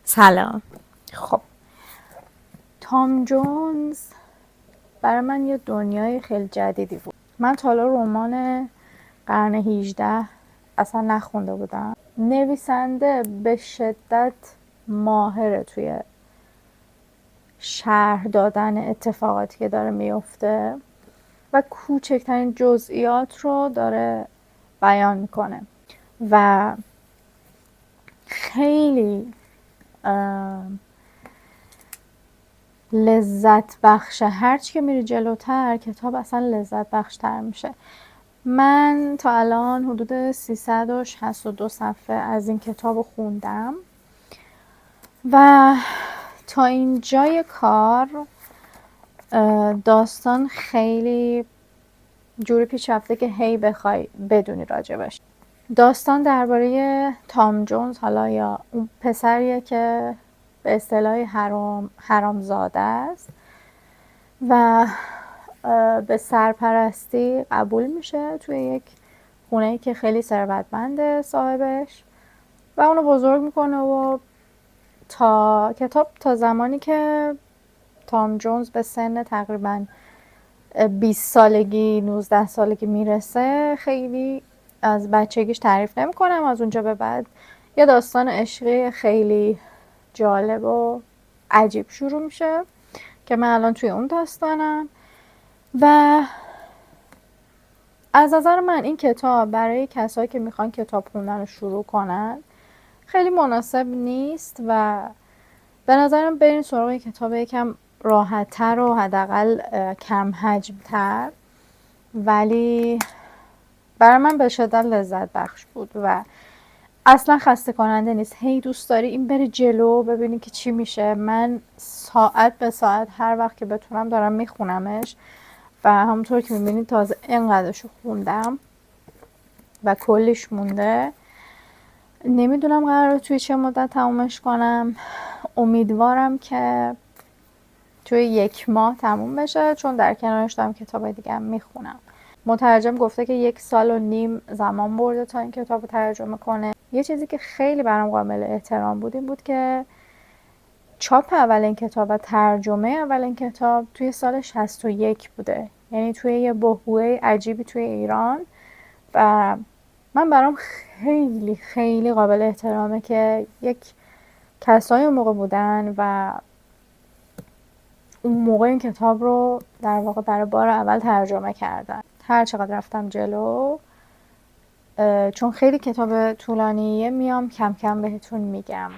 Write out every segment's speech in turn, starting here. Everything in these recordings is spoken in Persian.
سلام. خب تام جونز برای من یه دنیای خیلی جدیدی بود. من تا حالا رمان قرن 18 اصلا نخونده بودم. نویسنده به شدت ماهره توی شرح دادن اتفاقاتی که داره میفته و کوچکترین جزئیات رو داره بیان میکنه و خیلی لذت بخشه. هرچی که میری جلوتر کتاب اصلا لذت بخشتر میشه. من تا الان حدود 362 صفحه از این کتاب رو خوندم و تا اینجای کار داستان خیلی جوری پیش رفته که هی بخوای بدونی راجبش. داستان درباره تام جونز، حالا یا اون پسریه که به اصطلاح حرامزاده است و به سرپرستی قبول میشه توی یک خونه‌ای که خیلی ثروتمنده صاحبش و اونو بزرگ میکنه و تا زمانی که تام جونز به سن تقریبا 20 سالگی 19 سالگی میرسه خیلی از بچگیش تعریف نمی‌کنم. از اونجا به بعد یه داستان عشقی خیلی جالب و عجیب شروع میشه که من الان توی اون داستانم و از نظر من این کتاب برای کسایی که میخوان کتاب خوندن رو شروع کنن خیلی مناسب نیست و به نظرم برین سراغ کتاب یکم راحت‌تر و حداقل کم حجم‌تر، ولی برای من به شدت لذت بخش بود و اصلا خسته کننده نیست. هی دوست داری این بری جلو ببینی که چی میشه. من ساعت به ساعت هر وقت که بتونم دارم میخونمش و همونطور که میبینید تازه اینقدرشو خوندم و کلیش مونده. نمیدونم قراره توی چه مدت تمومش کنم. امیدوارم که توی 1 ماه تموم بشه، چون در کنارش دارم کتاب دیگه هم میخونم. مترجم گفته که 1.5 سال زمان برده تا این کتاب رو ترجمه کنه. یه چیزی که خیلی برام قابل احترام بود این بود که چاپ اولین کتاب و ترجمه اولین کتاب توی سال 61 بوده، یعنی توی یه بحبوحه عجیبی توی ایران و من برام خیلی خیلی قابل احترامه که یک کسایی اون موقع بودن و اون موقع این کتاب رو در واقع برای بار اول ترجمه کردن. هر چقدر رفتم جلو، چون خیلی کتاب طولانیه، میام کم کم بهتون میگم.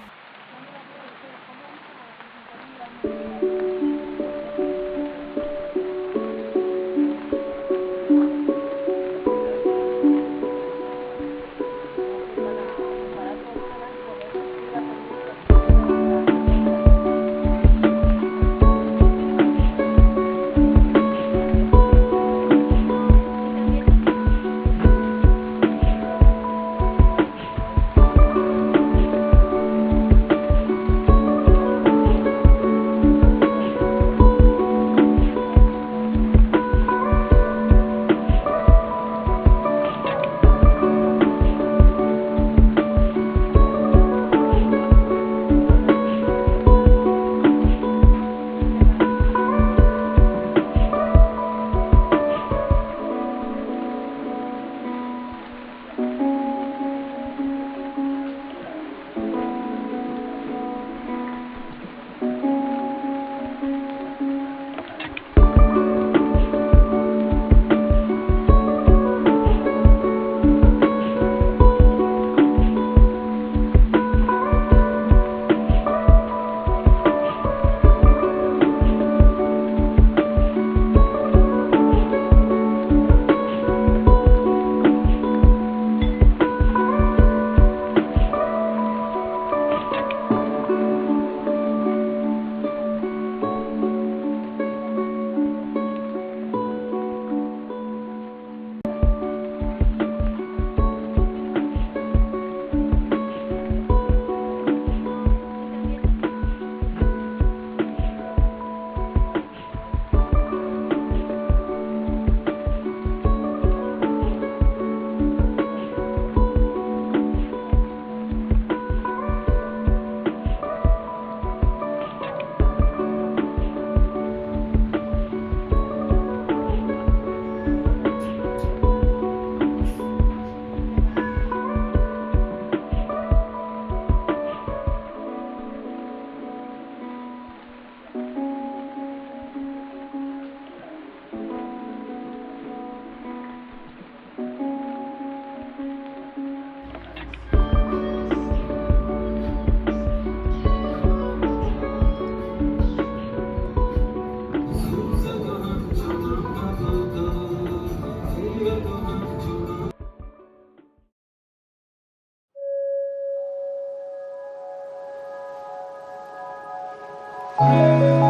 شما.